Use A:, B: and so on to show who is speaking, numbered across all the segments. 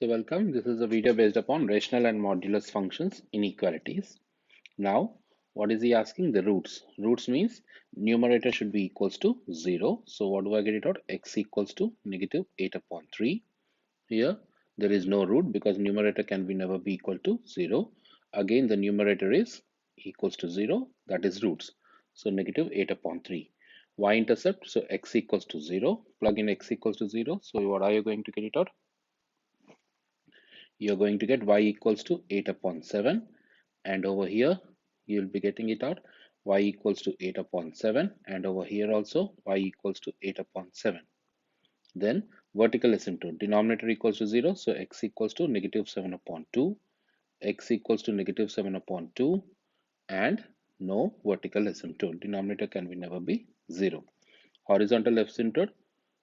A: So welcome, this is a video based upon rational and modulus functions inequalities. Now, what is he asking? The roots. Roots means numerator should be equals to 0. So what do I get it out? X equals to negative 8 upon 3. Here, there is no root because numerator can be never be equal to 0. Again, the numerator is equals to 0. That is roots. So negative 8 upon 3. Y-intercept, so x equals to 0. Plug in x equals to 0. So what are you going to get it out? You're going to get y equals to 8 upon 7, and over here you'll be getting it out y equals to 8 upon 7, and over here also y equals to 8 upon 7. Then vertical asymptote, denominator equals to 0, so x equals to negative 7 upon 2, x equals to negative 7 upon 2, and no vertical asymptote, denominator can be never be 0. Horizontal asymptote,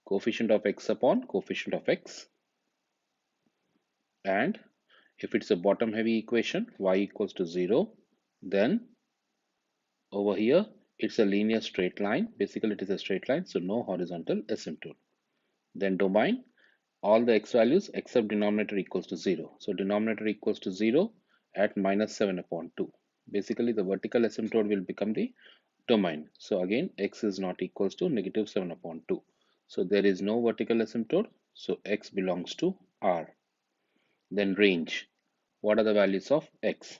A: coefficient of x upon coefficient of x, and if it's a bottom heavy equation, y equals to 0, then over here it's a linear straight line. Basically, it is a straight line, so no horizontal asymptote. Then domain, all the x values except denominator equals to 0. So denominator equals to 0 at minus 7 upon 2. Basically, the vertical asymptote will become the domain. So again, x is not equals to negative 7 upon 2. So there is no vertical asymptote. So x belongs to R. Then range. What are the values of x?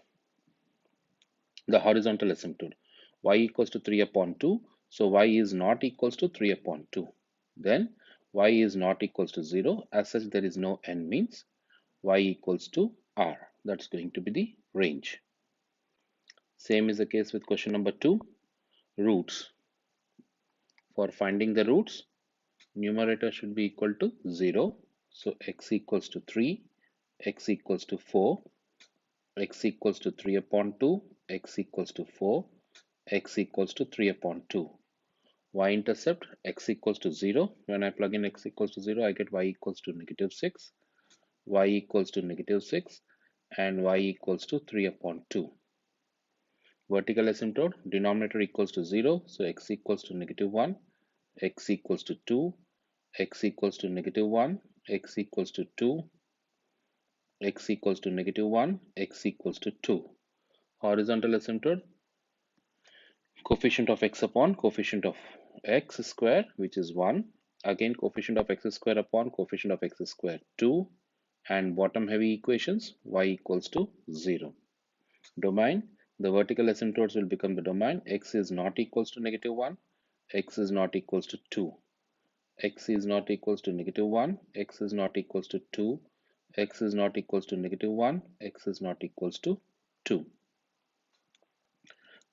A: The horizontal asymptote, y equals to 3 upon 2, so y is not equals to 3 upon 2. Then y is not equals to 0, as such there is no n, means y equals to r. That's going to be the range. Same is the case with question number 2, roots. For finding the roots, numerator should be equal to 0, so x equals to 3, x equals to 4, x equals to 3 upon 2, x equals to 4, x equals to 3 upon 2. Y-intercept, x equals to 0. When I plug in x equals to 0, I get y equals to negative 6, y equals to negative 6, and y equals to 3 upon 2. Vertical asymptote, denominator equals to 0, so x equals to negative 1, x equals to 2, x equals to negative 1, x equals to 2, x equals to negative 1, x equals to 2. Horizontal asymptote, coefficient of x upon coefficient of x square, which is 1. Again, coefficient of x square upon coefficient of x square, 2. And bottom heavy equations, y equals to 0. Domain, the vertical asymptotes will become the domain. X is not equals to negative 1, x is not equals to 2, x is not equals to negative 1, x is not equals to 2, x is not equals to negative 1, x is not equals to 2.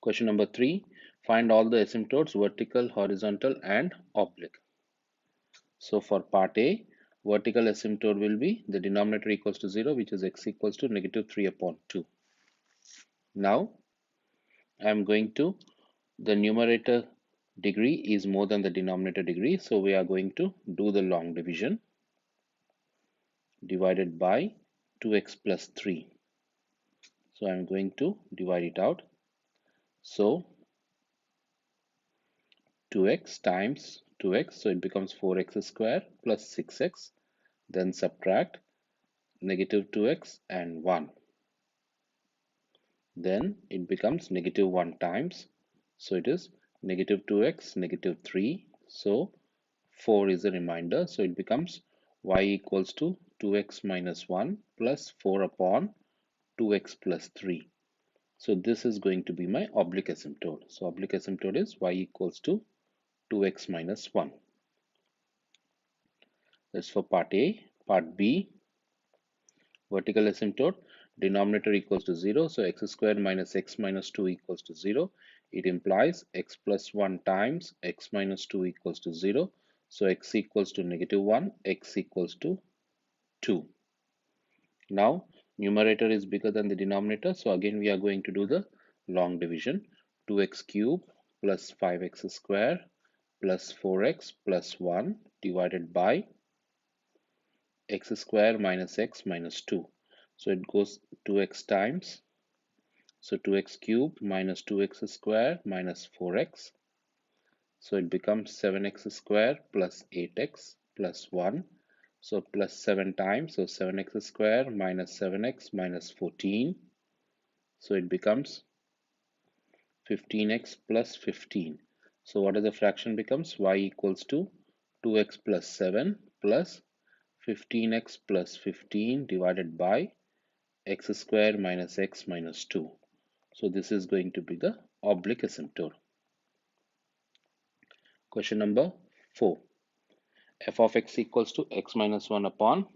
A: Question number 3, find all the asymptotes vertical, horizontal, and oblique. So for part A, vertical asymptote will be the denominator equals to 0, which is x equals to negative 3 upon 2. Now I am going to, the numerator degree is more than the denominator degree, so we are going to do the long division divided by 2x plus 3. So I am going to divide it out. So 2x times 2x, so it becomes 4x square plus 6x, then subtract negative 2x and 1. Then it becomes negative 1 times, so it is negative 2x, negative 3, so 4 is a remainder, so it becomes y equals to 2x minus 1 plus 4 upon 2x plus 3. So this is going to be my oblique asymptote. So oblique asymptote is y equals to 2x minus 1. That's for part A. Part B, vertical asymptote, denominator equals to 0, so x squared minus x minus 2 equals to 0. It implies x plus 1 times x minus 2 equals to 0, so x equals to negative 1, x equals to 2. Now numerator is bigger than the denominator, so again we are going to do the long division. 2x cube plus 5x square plus 4x plus 1 divided by x square minus x minus 2. So it goes 2x times, so 2x cube minus 2x square minus 4x. So it becomes 7x square plus 8x plus 1. So plus 7 times, so 7x square minus 7x minus 14. So it becomes 15x plus 15. So what is the fraction becomes? Y equals to 2x plus 7 plus 15x plus 15 divided by x square minus x minus 2. So this is going to be the oblique asymptote. Question number 4. F of x equals to x minus 1 upon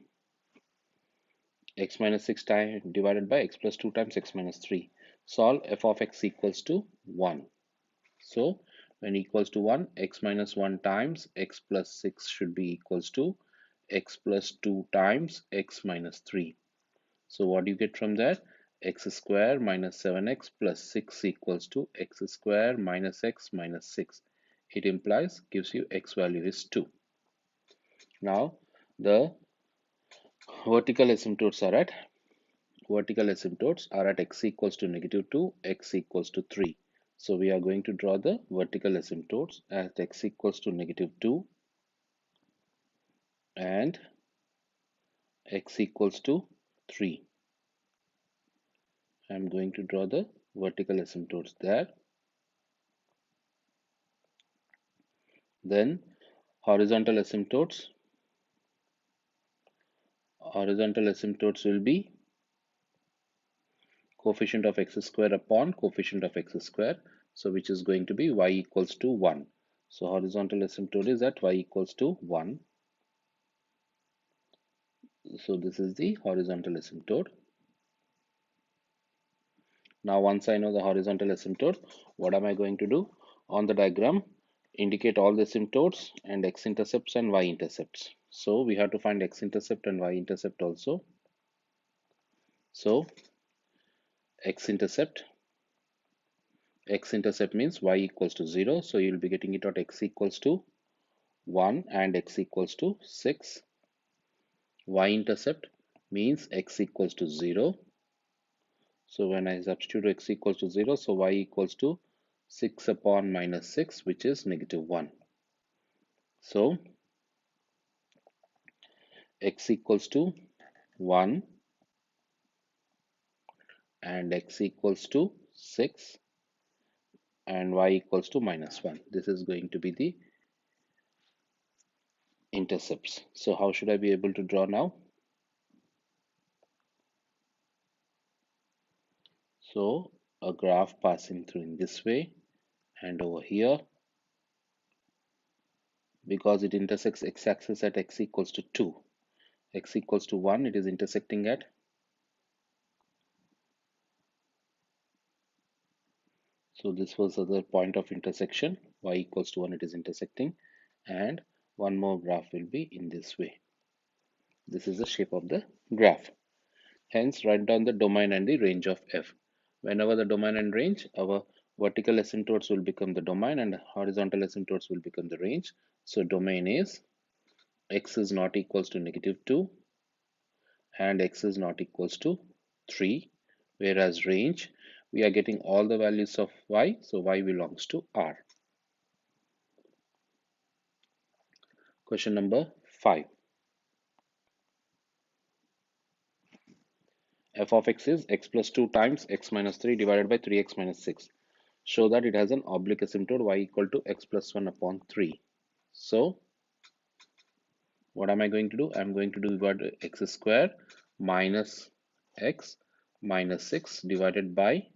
A: x minus 6 times divided by x plus 2 times x minus 3. Solve f of x equals to 1. So when equals to 1, x minus 1 times x plus 6 should be equals to x plus 2 times x minus 3. So what do you get from that? X square minus 7x plus 6 equals to x square minus x minus 6. It implies gives you x value is 2. Now the vertical asymptotes are at x equals to negative 2, x equals to 3. So we are going to draw the vertical asymptotes at x equals to negative 2 and x equals to 3. I am going to draw the vertical asymptotes there. Then horizontal asymptotes will be coefficient of x square upon coefficient of x square, so which is going to be y equals to 1. So horizontal asymptote is at y equals to 1. So this is the horizontal asymptote. Now once I know the horizontal asymptote, what am I going to do? On the diagram, indicate all the asymptotes and x-intercepts and y-intercepts. So we have to find x-intercept and y-intercept also. So x-intercept means y equals to 0. So you'll be getting it at x equals to 1 and x equals to 6. Y-intercept means x equals to 0. So when I substitute x equals to 0, so y equals to 6 upon minus 6, which is negative 1. So x equals to 1 and x equals to 6 and y equals to minus 1. This is going to be the intercepts. So how should I be able to draw now? So a graph passing through in this way and over here, because it intersects x-axis at x equals to 2, x equals to 1, it is intersecting at, so this was the point of intersection, y equals to 1, it is intersecting, and one more graph will be in this way. This is the shape of the graph. Hence write down the domain and the range of f. Whenever the domain and range, our vertical asymptotes will become the domain and horizontal asymptotes will become the range. So domain is x is not equals to negative 2 and x is not equals to 3, whereas range, we are getting all the values of y, so y belongs to R. Question number 5. F of x is x plus 2 times x minus 3 divided by 3x minus 6. Show that it has an oblique asymptote y equal to x plus 1 upon 3. So what am I going to do? I'm going to divide x square minus x minus 6 divided by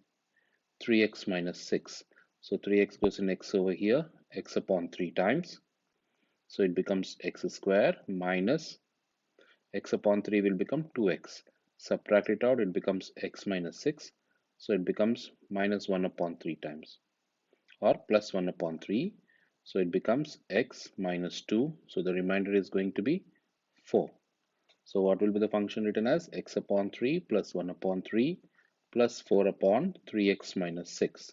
A: 3x minus 6. So 3x goes in x over here, x upon 3 times. So it becomes x square minus x upon 3 will become 2x. Subtract it out, it becomes x minus 6. So it becomes minus 1 upon 3 times or plus 1 upon 3. So it becomes x minus 2. So the remainder is going to be 4. So what will be the function written as x upon 3 plus 1 upon 3 plus 4 upon 3x minus 6,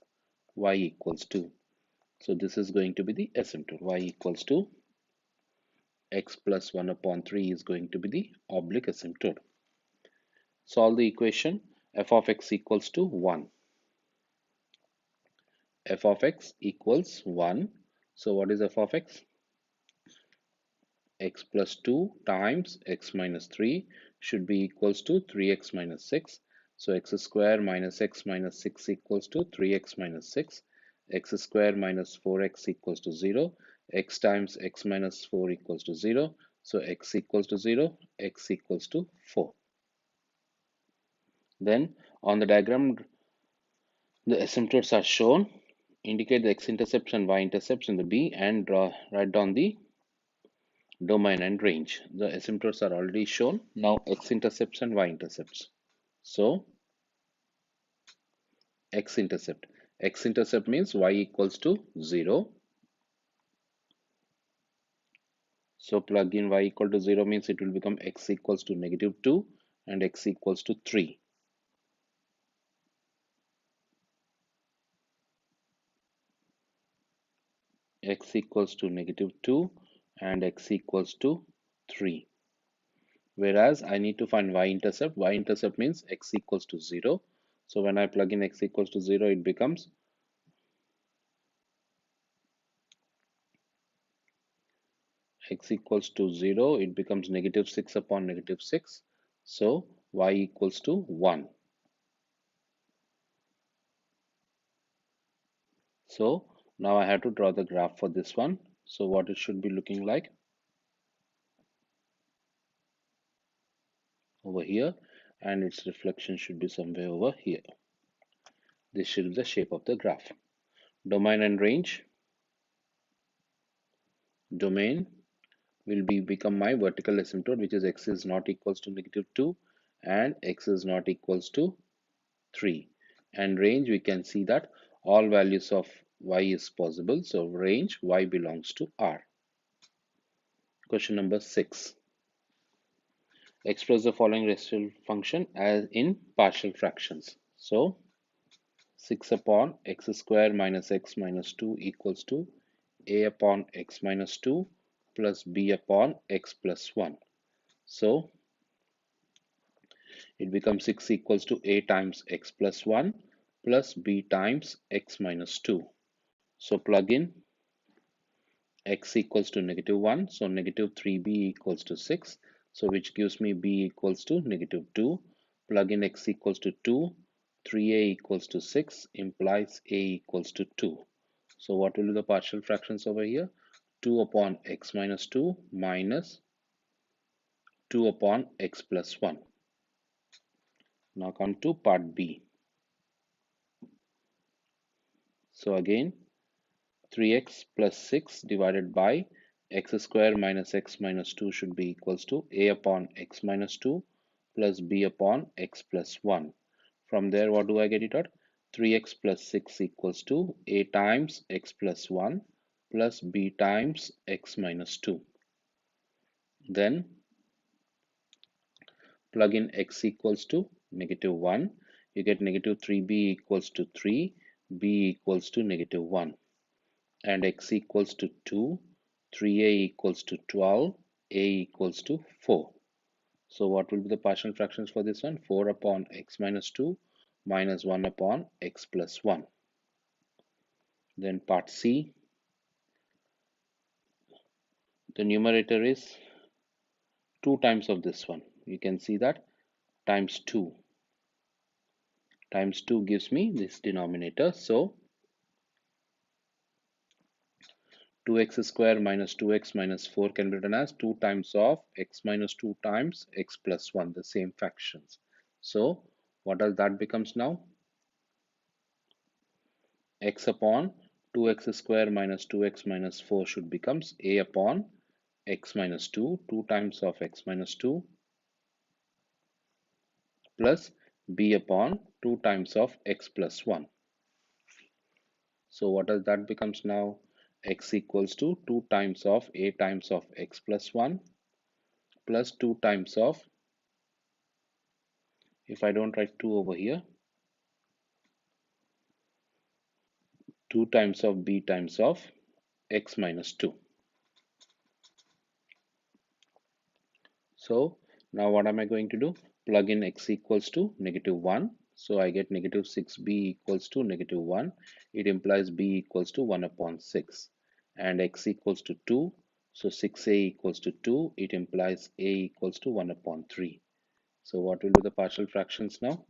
A: y equals 2. So this is going to be the asymptote. Y equals to x plus 1 upon 3 is going to be the oblique asymptote. Solve the equation f of x equals to 1. F of x equals 1. So what is f of x? x plus 2 times x minus 3 should be equals to 3x minus 6. So x square minus x minus 6 equals to 3x minus 6. X square minus 4x equals to 0. X times x minus 4 equals to 0. So x equals to 0, x equals to 4. Then on the diagram, the asymptotes are shown. Indicate the x-intercepts and y-intercepts in the B and write down the domain and range. The asymptotes are already shown. Now x-intercepts and y-intercepts. So x-intercept. X-intercept means y equals to 0. So plug in y equal to 0 means it will become x equals to negative 2 and x equals to 3. X equals to negative 2 and x equals to 3. Whereas I need to find y-intercept. Y-intercept means x equals to 0. So when I plug in x equals to 0, it becomes x equals to 0. It becomes negative 6 upon negative 6. So y equals to 1. So now I have to draw the graph for this one. So what it should be looking like over here, and its reflection should be somewhere over here. This should be the shape of the graph. Domain and range. Domain will become my vertical asymptote, which is x is not equals to negative 2 and x is not equals to 3. And range, we can see that all values of y is possible. So range y belongs to R. Question number 6. Express the following residual function as in partial fractions. So 6 upon x square minus x minus 2 equals to a upon x minus 2 plus b upon x plus 1. So it becomes 6 equals to a times x plus 1 plus b times x minus 2. So plug in x equals to negative 1. So negative 3b equals to 6. So which gives me b equals to negative 2. Plug in x equals to 2. 3a equals to 6 implies a equals to 2. So what will be the partial fractions over here? 2 upon x minus 2 minus 2 upon x plus 1. Now come to part B. So again 3x plus 6 divided by x square minus x minus 2 should be equals to a upon x minus 2 plus b upon x plus 1. From there, what do I get it out? 3x plus 6 equals to a times x plus 1 plus b times x minus 2. Then plug in x equals to negative 1. You get negative 3b equals to 3, b equals to negative 1. And x equals to 2, 3a equals to 12, a equals to 4. So what will be the partial fractions for this one? 4 upon x minus 2 minus 1 upon x plus 1. Then part C, the numerator is 2 times of this one. You can see that times 2. Times 2 gives me this denominator. So 2x square minus 2x minus 4 can be written as 2 times of x minus 2 times x plus 1, the same fractions. So what does that becomes now? X upon 2x square minus 2x minus 4 should becomes a upon x minus 2, 2 times of x minus 2 plus b upon 2 times of x plus 1. So what does that becomes now? X equals to 2 times of a times of x plus 1 plus 2 times of, if I don't write 2 over here, 2 times of b times of x minus 2. So now what am I going to do? Plug in x equals to negative 1. So I get negative 6b equals to negative 1. It implies b equals to 1 upon 6. And x equals to 2. So 6a equals to 2, it implies a equals to 1 upon 3. So what will be the partial fractions now?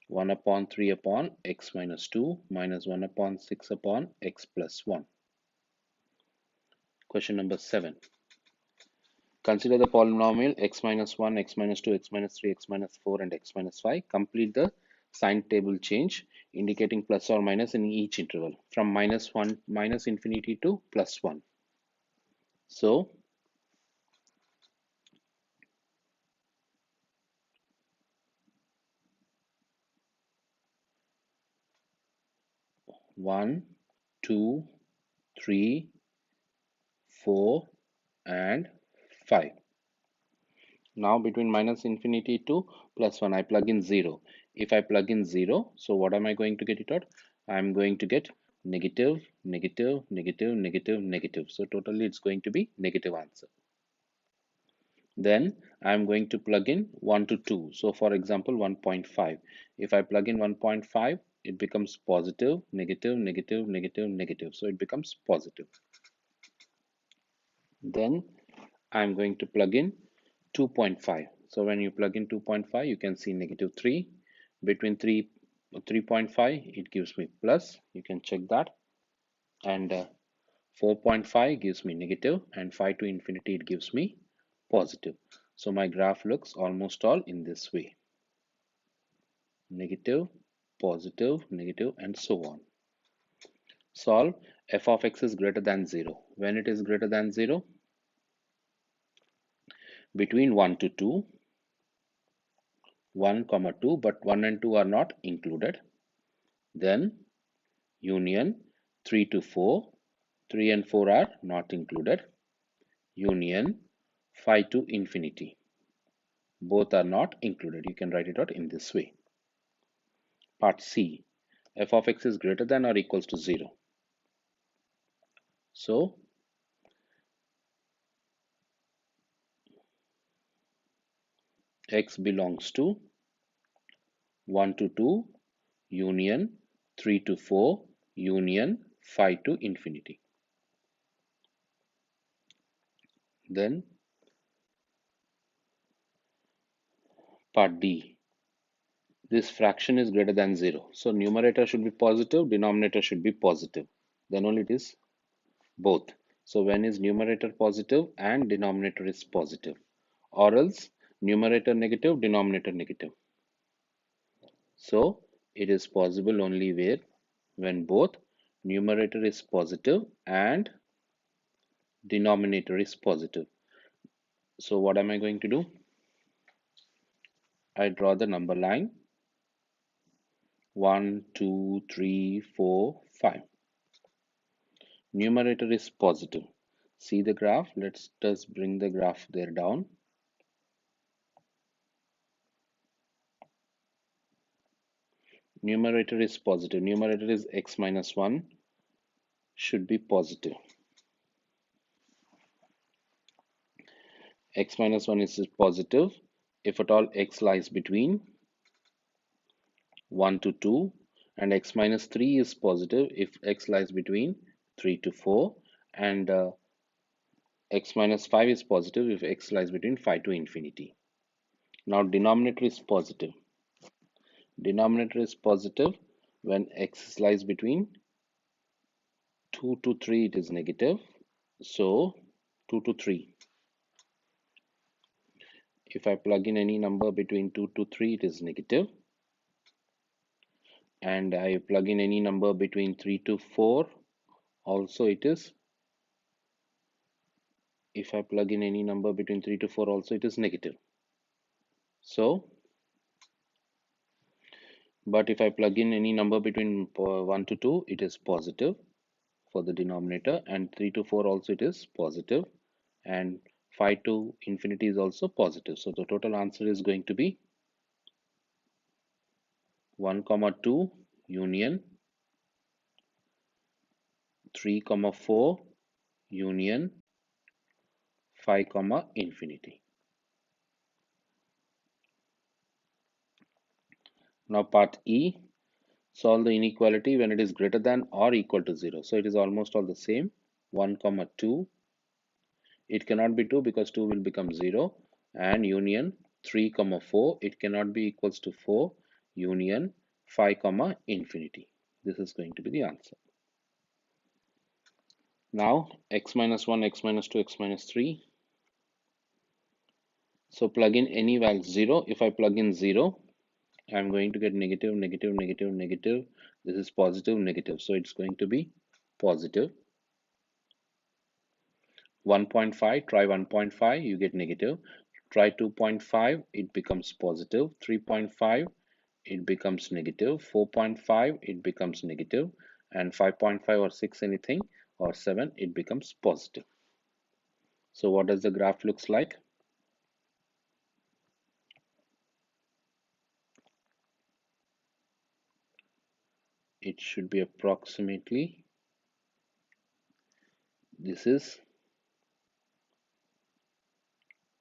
A: 1 upon 3 upon x minus 2 minus 1 upon 6 upon x plus 1. Question number 7. Consider the polynomial x minus 1, x minus 2, x minus 3, x minus 4, and x minus 5. Complete the sign table change indicating plus or minus in each interval from minus infinity to plus 1. So 1, 2, 3, 4, and 5. Now between minus infinity to plus 1, I plug in 0. If I plug in 0, so what am I going to get it out? I'm going to get negative, negative, negative, negative, negative. So totally it's going to be negative answer. Then I'm going to plug in 1 to 2. So for example, 1.5. If I plug in 1.5, it becomes positive, negative, negative, negative, negative. So it becomes positive. Then I'm going to plug in 2.5. So when you plug in 2.5, you can see negative 3. Between 3.5, it gives me plus. You can check that. And 4.5 gives me negative, and 5 to infinity, it gives me positive. So my graph looks almost all in this way. Negative, positive, negative, and so on. Solve f of x is greater than 0. When it is greater than 0, between 1 to 2, 1 comma 2, but 1 and 2 are not included. Then union 3 to 4, 3 and 4 are not included. Union 5 to infinity, both are not included. You can write it out in this way. Part C, f of x is greater than or equals to 0. So x belongs to 1 to 2, union 3 to 4, union 5 to infinity. Then part D, this fraction is greater than 0. So numerator should be positive, denominator should be positive. Then only it is both. So when is numerator positive and denominator is positive, or else numerator negative, denominator negative. So it is possible only where when both numerator is positive and denominator is positive. So what am I going to do? I draw the number line 1, 2, 3, 4, 5. Numerator is positive. See the graph. Let's just bring the graph there down. Numerator is positive. Numerator is x minus 1 should be positive. X minus 1 is positive if at all x lies between 1 to 2, and x minus 3 is positive if x lies between 3 to 4, and x minus 5 is positive if x lies between 5 to infinity. Now denominator is positive. Denominator is positive when x lies between 2 to 3, it is negative. So 2 to 3. If I plug in any number between 2 to 3, it is negative. And I plug in any number between 3 to 4, also it is. If I plug in any number between 3 to 4, also it is negative. So, but if I plug in any number between 1 to 2, it is positive for the denominator, and 3 to 4 also it is positive, and 5 to infinity is also positive. So the total answer is going to be 1 comma 2 union 3 comma 4 union 5 comma infinity. Now part E, solve the inequality when it is greater than or equal to 0. So it is almost all the same. 1 comma 2 it cannot be 2 because 2 will become 0, and union 3 comma 4, it cannot be equals to 4 union 5 comma infinity. This is going to be the answer. Now x minus 1, x minus 2, x minus 3. So plug in any value 0. If I plug in 0, I'm going to get negative, negative, negative, negative. This is positive, negative. So it's going to be positive. 1.5, try 1.5, you get negative. Try 2.5, it becomes positive. 3.5, it becomes negative. 4.5, it becomes negative. And 5.5 or 6 anything or 7, it becomes positive. So what does the graph looks like? It should be approximately, this is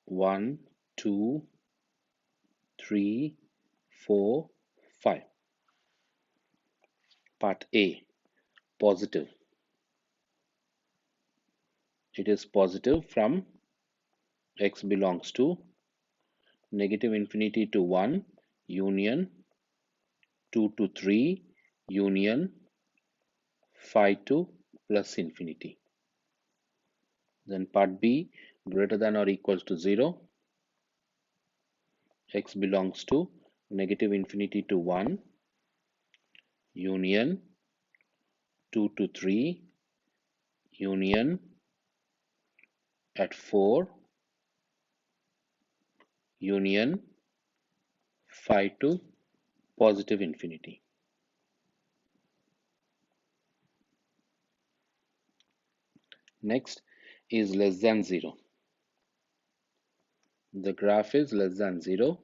A: 1, 2, 3, 4, 5. Part A, positive. It is positive from x belongs to negative infinity to 1 union 2 to 3 union 5 to plus infinity. Then part B, greater than or equals to 0, x belongs to negative infinity to 1 union 2 to 3 union at 4 union 5 to positive infinity. Next is less than 0. The graph is less than 0.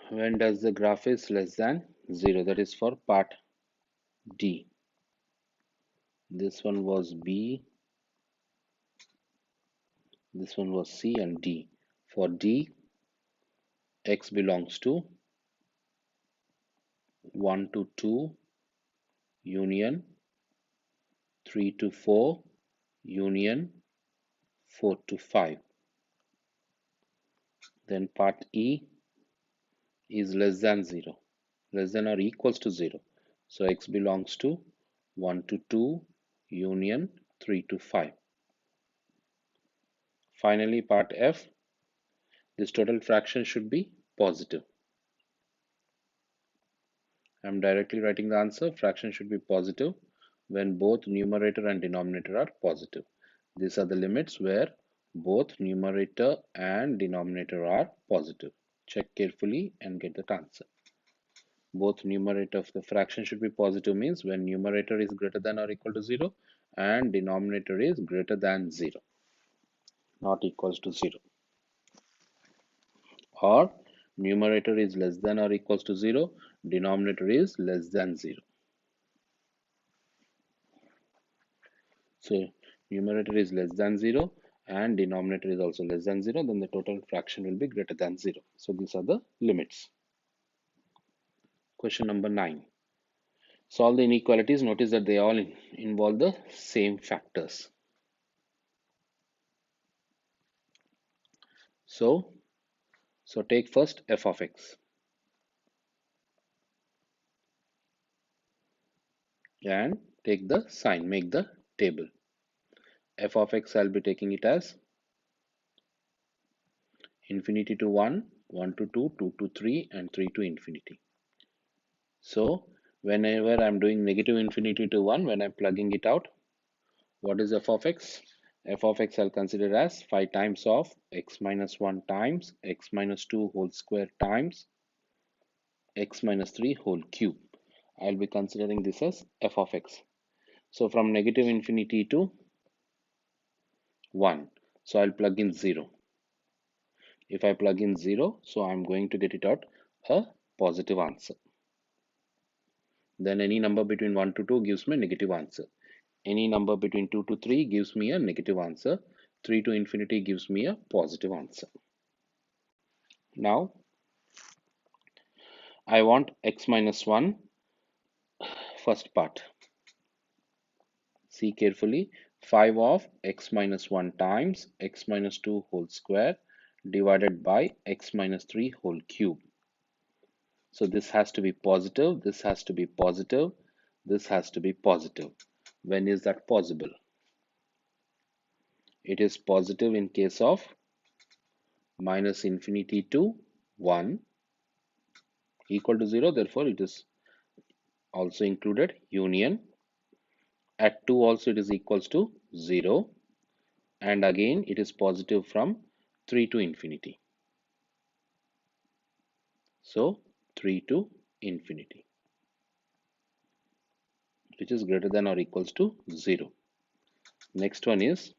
A: When does the graph is less than 0? That is for part D. This one was B, this one was C and D. For D, x belongs to 1 to 2 union 3 to 4 union 4 to 5. Then part E is less than 0, less than or equals to 0. So x belongs to 1 to 2 union 3 to 5. Finally, part F, this total fraction should be positive. I'm directly writing the answer. Fraction should be positive when both numerator and denominator are positive. These are the limits where both numerator and denominator are positive. Check carefully and get that answer. Both numerator of the fraction should be positive means when numerator is greater than or equal to 0 and denominator is greater than 0, not equals to 0. Or numerator is less than or equals to 0, denominator is less than 0. So numerator is less than 0 and denominator is also less than 0, then the total fraction will be greater than 0. So these are the limits. Question number 9. Solve the inequalities. Notice that they all involve the same factors. So take first f of x and take the sign, make the table. F of x, I'll be taking it as infinity to 1, 1 to 2, 2 to 3 and 3 to infinity. So whenever I'm doing negative infinity to 1, when I'm plugging it out, what is f of x? F of x I'll consider as 5 times of x minus 1 times x minus 2 whole square times x minus 3 whole cube. I'll be considering this as f of x. So from negative infinity to 1, so I'll plug in 0. If I plug in 0, so I'm going to get it out a positive answer. Then any number between 1 to 2 gives me a negative answer. Any number between 2 to 3 gives me a negative answer. 3 to infinity gives me a positive answer. Now I want x minus 1 first part. See carefully. 5 of x minus 1 times x minus 2 whole square divided by x minus 3 whole cube. So this has to be positive, this has to be positive, this has to be positive. When is that possible? It is positive in case of minus infinity to 1 equal to 0, therefore it is also included. Union at 2 also it is equals to 0, and again it is positive from 3 to infinity. So 3 to infinity, which is greater than or equals to 0. Next one is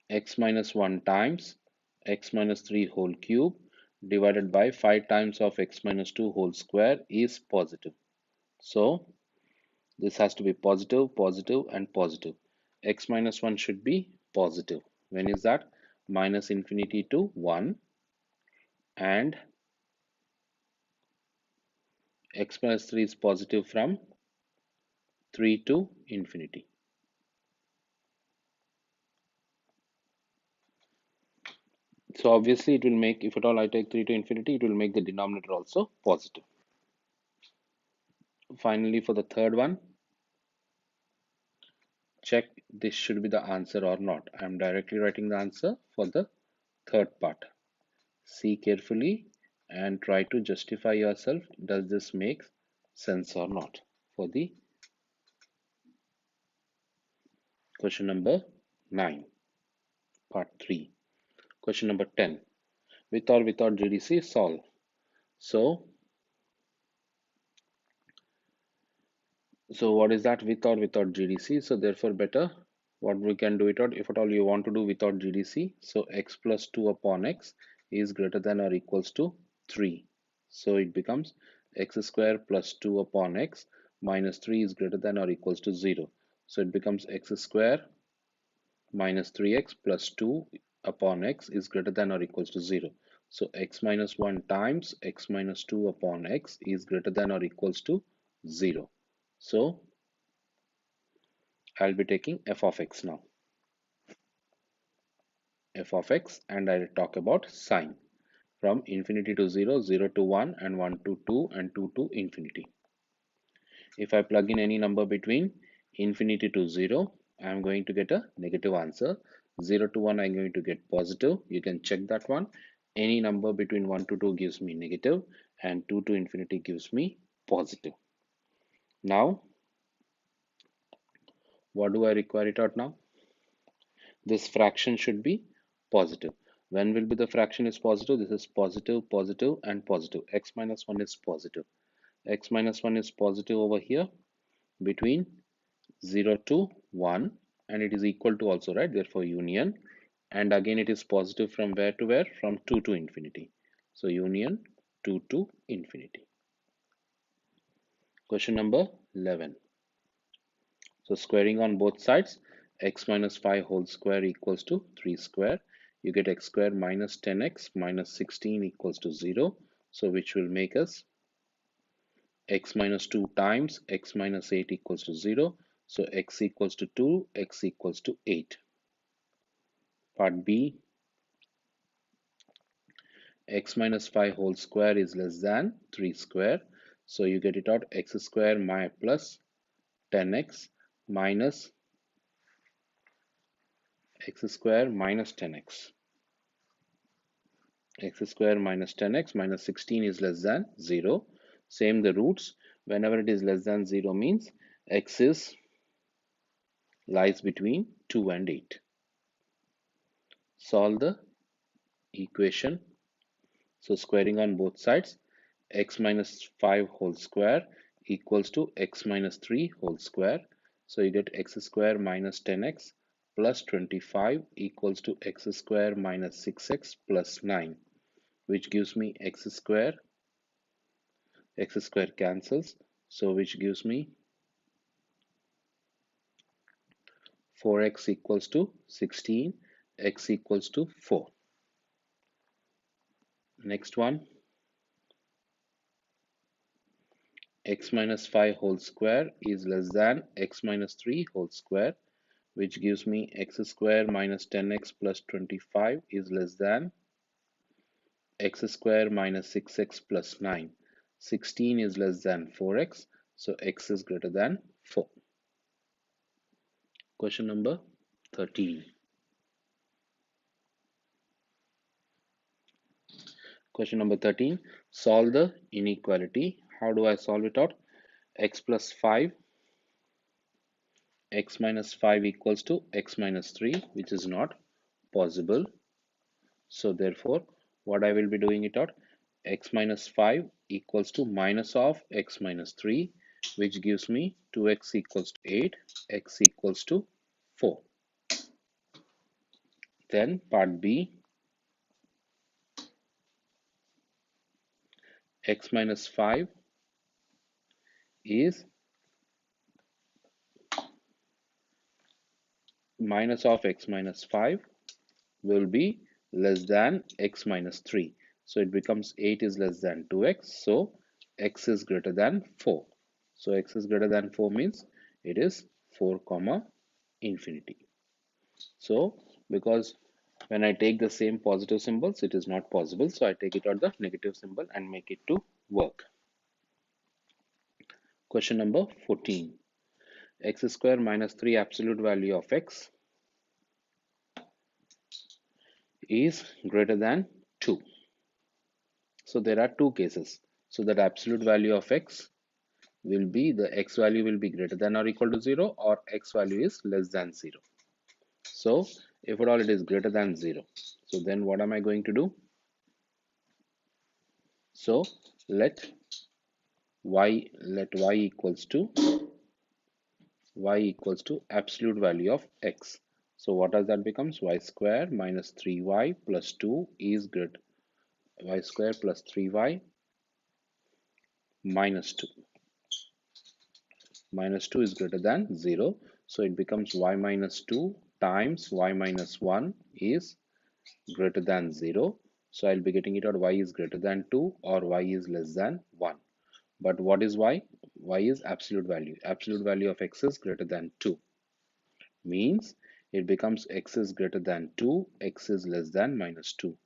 A: x minus 1 times x minus 3 whole cube divided by 5 times of x minus 2 whole square is positive. So this has to be positive, positive, and positive. X minus 1 should be positive. When is that? Minus infinity to 1, and x minus 3 is positive from 3 to infinity. So obviously it will make, if at all I take 3 to infinity, it will make the denominator also positive. Finally, for the third one, check this should be the answer or not. I am directly writing the answer for the third part. See carefully and try to justify yourself. Does this make sense or not? For the question number 9, part 3. Question number 10. With or without GDC, solve. So what is that, with or without GDC? So therefore better what we can do it out, if at all you want to do without GDC. So x plus 2 upon x is greater than or equals to 3. So it becomes x square plus 2 upon x minus 3 is greater than or equals to 0. So it becomes x square minus 3x plus 2 upon x is greater than or equals to 0. So x minus 1 times x minus 2 upon x is greater than or equals to 0. So I'll be taking f of x now. F of x, and I'll talk about sine from infinity to 0, 0 to 1, and 1 to 2, and 2 to infinity. If I plug in any number between infinity to 0, I am going to get a negative answer. 0 to 1, I'm going to get positive. You can check that one. Any number between 1 to 2 gives me negative, and 2 to infinity gives me positive. Now, what do I require it out now? This fraction should be positive. When will be the fraction is positive? This is positive, positive, and positive. X minus 1 is positive. X minus 1 is positive over here between 0 to 1, and it is equal to also, right? Therefore union, and again it is positive from where to where? From 2 to infinity. So union 2 to infinity. Question number 11. So squaring on both sides, x minus 5 whole square equals to 3 square. You get x square minus 10x minus 16 equals to 0. So which will make us x minus 2 times x minus 8 equals to 0. So x equals to 2, x equals to 8. Part B, x minus 5 whole square is less than 3 square. So you get it out, x square plus 10x minus x square minus 10x. X square minus 10x minus 16 is less than 0. Same the roots. Whenever it is less than 0 means x is lies between 2 and 8. Solve the equation. So squaring on both sides, x minus 5 whole square equals to x minus 3 whole square. So you get x square minus 10x plus 25 equals to x square minus 6x plus 9, which gives me x square cancels, so which gives me 4x equals to 16, x equals to 4. Next one, x minus 5 whole square is less than x minus 3 whole square, which gives me x square minus 10x plus 25 is less than x square minus 6x plus 9. 16 is less than 4x, so x is greater than 4. Question number 13. Question number 13. Solve the inequality. How do I solve it out? X plus 5, x minus 5 equals to x minus 3, which is not possible. So therefore, what I will be doing it out, x minus 5 equals to minus of x minus 3, which gives me 2x equals to 8, x equals to 4. Then part B, x minus 5 is minus of x minus 5 will be less than x minus 3. So it becomes 8 is less than 2x. So x is greater than 4. So x is greater than 4 means it is 4 comma infinity. So because when I take the same positive symbols, it is not possible. So I take it out the negative symbol and make it to work. Question number 14. X square minus 3 absolute value of x is greater than 2. So there are two cases. So that absolute value of x will be, the x value will be greater than or equal to 0, or x value is less than 0. So if at all it is greater than 0, so then what am I going to do? So let y equals to absolute value of x. So what does that becomes? Y square minus 3y plus 2 is greater, y square plus 3y minus 2. Minus 2 is greater than 0. So it becomes y minus 2 times y minus 1 is greater than 0. So I'll be getting it out, y is greater than 2 or y is less than 1. But what is y? Y is absolute value. Absolute value of x is greater than 2. Means it becomes x is greater than 2, x is less than minus 2.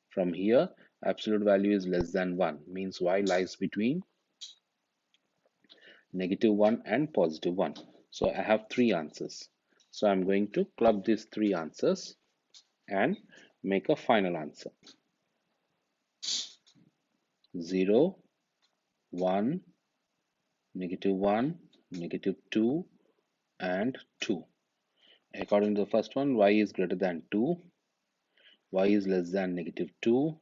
A: From here, absolute value is less than 1. Means y lies between -1 and +1. So I have three answers. So I'm going to club these three answers and make a final answer. 0, 1, -1, -2, and 2. According to the first one, y is greater than 2, y is less than -2,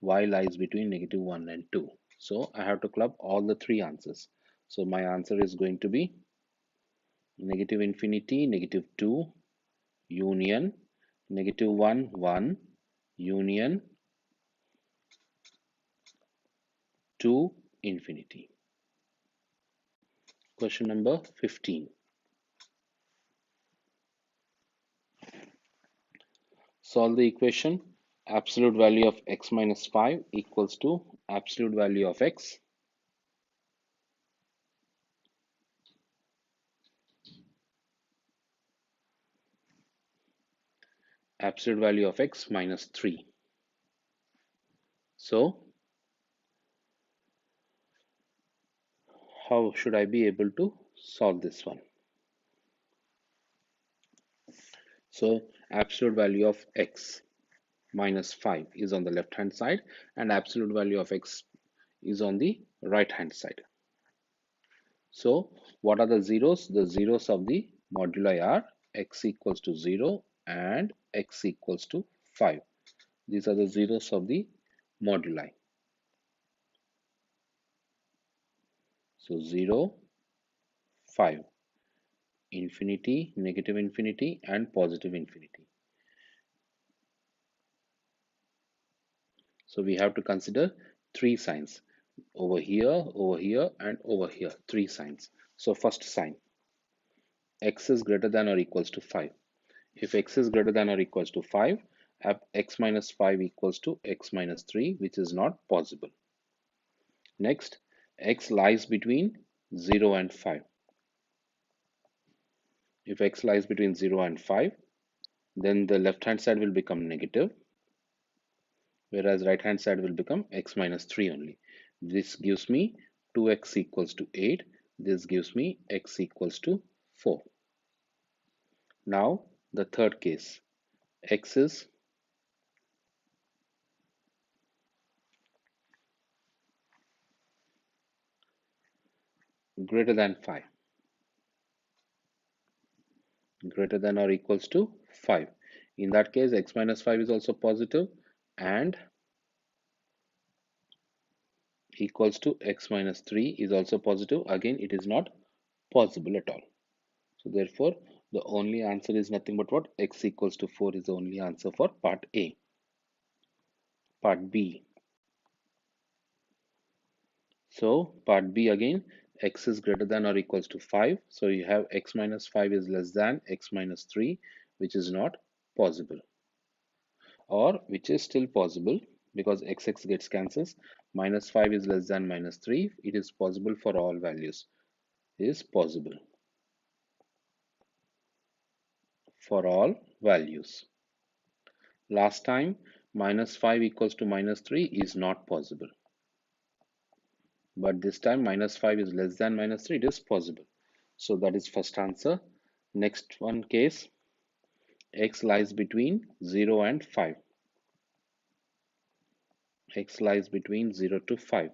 A: y lies between -1 and 2. So I have to club all the three answers. So my answer is going to be -infinity, -2, union, -1, 1, union, 2, infinity. Question number 15. Solve the equation. Absolute value of x minus 5 equals to absolute value of x absolute value of x minus 3. So how should I be able to solve this one? So absolute value of x minus 5 is on the left hand side and absolute value of x is on the right hand side. So what are the zeros? The zeros of the moduli are x equals to 0 and x equals to 5. These are the zeros of the moduli. So 0, 5, infinity, negative infinity, and positive infinity. So we have to consider three signs. Over here, and over here. Three signs. So first sign, x is greater than or equals to 5. If x is greater than or equals to 5, x minus 5 equals to x minus 3, which is not possible. Next, x lies between 0 and 5. If x lies between 0 and 5, then the left hand side will become negative, whereas right hand side will become x minus 3 only. This gives me 2x equals to 8. This gives me x equals to 4. Now the third case, x is greater than 5, greater than or equals to 5. In that case, x minus 5 is also positive and equals to x minus 3 is also positive. Again, it is not possible at all. So therefore, the only answer is nothing but what? X equals to 4 is the only answer for part A. Part B. So part B again, x is greater than or equals to 5. So you have x minus 5 is less than x minus 3, which is not possible. Or which is still possible because x gets cancels. Minus 5 is less than minus 3. It is possible for all values. Is possible for all values. Last time, minus 5 equals to minus 3 is not possible. But this time, minus 5 is less than minus 3, it is possible. So that is first answer. Next one case, x lies between 0 and 5. X lies between 0 to 5.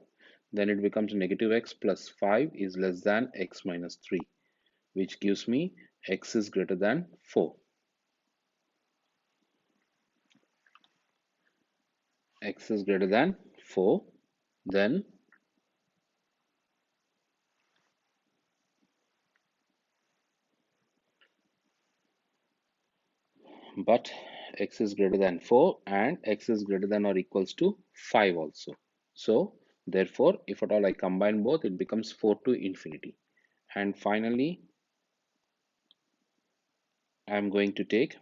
A: Then it becomes negative x plus 5 is less than x minus 3, which gives me x is greater than 4. X is greater than 4. Then but x is greater than 4 and x is greater than or equals to 5 also. So therefore, if at all I combine both, it becomes 4 to infinity. And finally, I am going to take